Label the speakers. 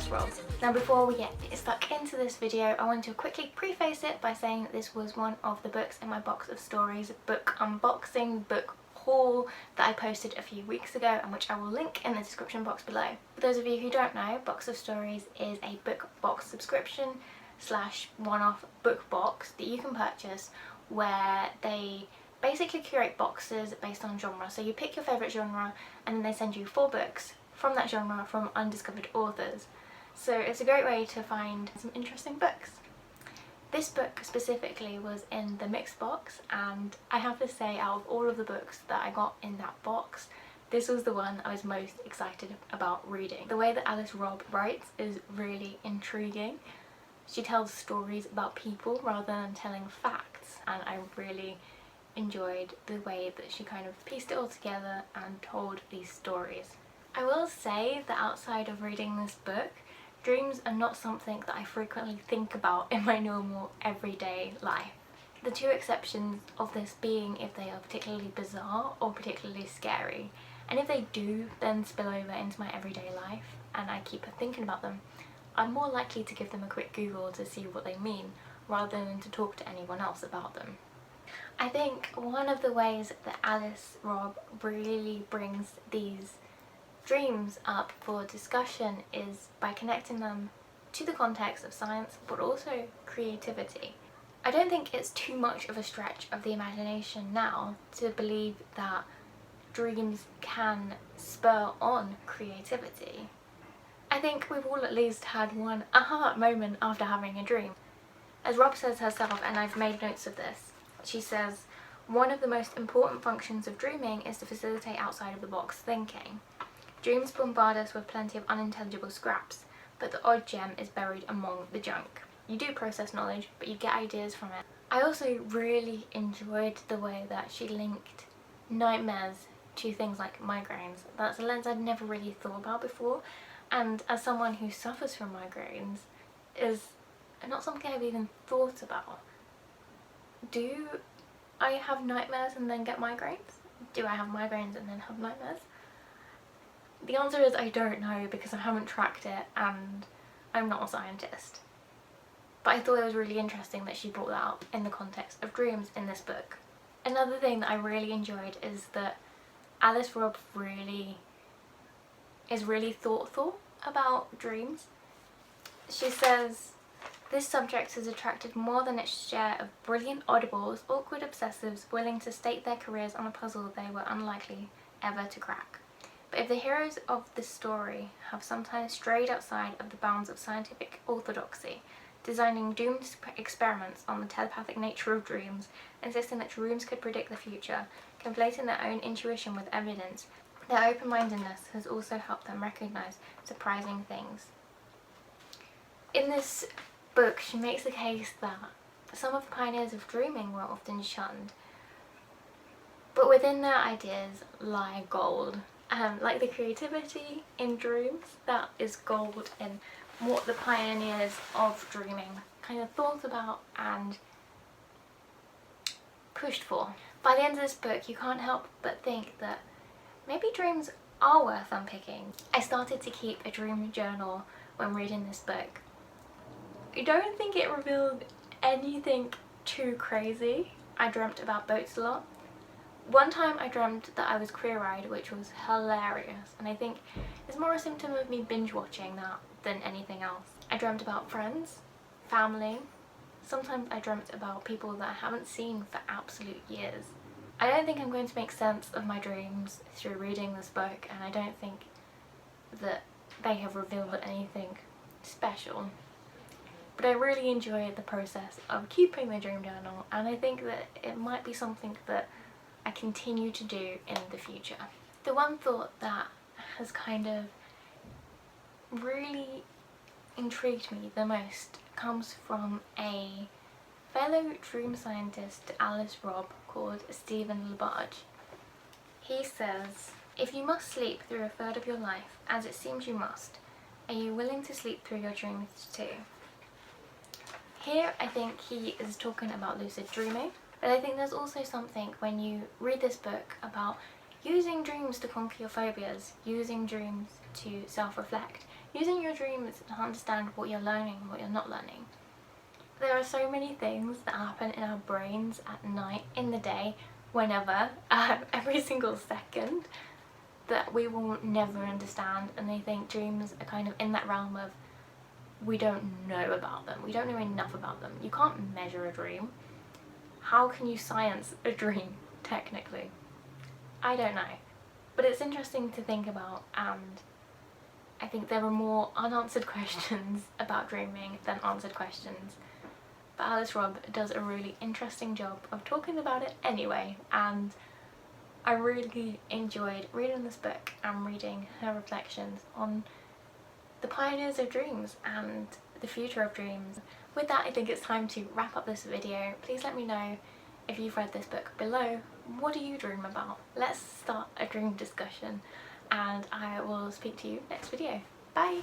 Speaker 1: Alice Robb. Now before we get stuck into this video, I want to quickly preface it by saying that this was one of the books in my box of stories, book unboxing, book haul that I posted a few weeks ago and which I will link in the description box below. For those of you who don't know, Box of Stories is a book box subscription slash one-off book box that you can purchase where they basically curate boxes based on genre. So you pick your favourite genre and then they send you 4 books from that genre from undiscovered authors. So it's a great way to find some interesting books. This book specifically was in the mixed box, and I have to say, out of all of the books that I got in that box, this was the one I was most excited about reading. The way that Alice Robb writes is really intriguing. She tells stories about people rather than telling facts, and I really enjoyed the way that she kind of pieced it all together and told these stories. I will say that outside of reading this book, dreams are not something that I frequently think about in my normal everyday life. The two exceptions of this being if they are particularly bizarre or particularly scary. And if they do then spill over into my everyday life and I keep thinking about them, I'm more likely to give them a quick Google to see what they mean rather than to talk to anyone else about them. I think one of the ways that Alice Robb really brings these dreams up for discussion is by connecting them to the context of science but also creativity. I don't think it's too much of a stretch of the imagination now to believe that dreams can spur on creativity. I think we've all at least had one aha moment after having a dream. As Robb says herself, and I've made notes of this, she says, "One of the most important functions of dreaming is to facilitate outside of the box thinking. Dreams bombard us with plenty of unintelligible scraps, but the odd gem is buried among the junk. You do process knowledge, but you get ideas from it." I also really enjoyed the way that she linked nightmares to things like migraines. That's a lens I'd never really thought about before, and as someone who suffers from migraines, is not something I've even thought about. Do I have nightmares and then get migraines? Do I have migraines and then have nightmares? The answer is I don't know because I haven't tracked it and I'm not a scientist. But I thought it was really interesting that she brought that up in the context of dreams in this book. Another thing that I really enjoyed is that Alice Robb is really thoughtful about dreams. She says, "This subject has attracted more than its share of brilliant audibles, awkward obsessives willing to stake their careers on a puzzle they were unlikely ever to crack. But if the heroes of this story have sometimes strayed outside of the bounds of scientific orthodoxy, designing doomed experiments on the telepathic nature of dreams, insisting that dreams could predict the future, conflating their own intuition with evidence, their open-mindedness has also helped them recognize surprising things." In this book, she makes the case that some of the pioneers of dreaming were often shunned, but within their ideas lie gold. Like the creativity in dreams, that is gold in what the pioneers of dreaming kind of thought about and pushed for. By the end of this book, you can't help but think that maybe dreams are worth unpicking. I started to keep a dream journal when reading this book. I don't think it revealed anything too crazy. I dreamt about boats a lot. One time I dreamt that I was queer-eyed, which was hilarious, and I think it's more a symptom of me binge-watching that than anything else. I dreamt about friends, family. Sometimes I dreamt about people that I haven't seen for absolute years. I don't think I'm going to make sense of my dreams through reading this book, and I don't think that they have revealed anything special. But I really enjoyed the process of keeping the dream journal, and I think that it might be something that I continue to do in the future. The one thought that has kind of really intrigued me the most comes from a fellow dream scientist, Alice Robb, called Stephen LaBarge. He says, "If you must sleep through a third of your life, as it seems you must, are you willing to sleep through your dreams too?" Here I think he is talking about lucid dreaming, but I think there's also something when you read this book about using dreams to conquer your phobias, using dreams to self-reflect, using your dreams to understand what you're learning and what you're not learning. There are so many things that happen in our brains at night, in the day, whenever, every single second, that we will never understand, and I think dreams are kind of in that realm of we don't know about them. We don't know enough about them. You can't measure a dream. How can you science a dream, technically? I don't know. But it's interesting to think about, and I think there are more unanswered questions about dreaming than answered questions. But Alice Robb does a really interesting job of talking about it anyway, and I really enjoyed reading this book and reading her reflections on the pioneers of dreams and the future of dreams. With that, I think it's time to wrap up this video. Please let me know if you've read this book below. What do you dream about? Let's start a dream discussion, and I will speak to you next video. Bye!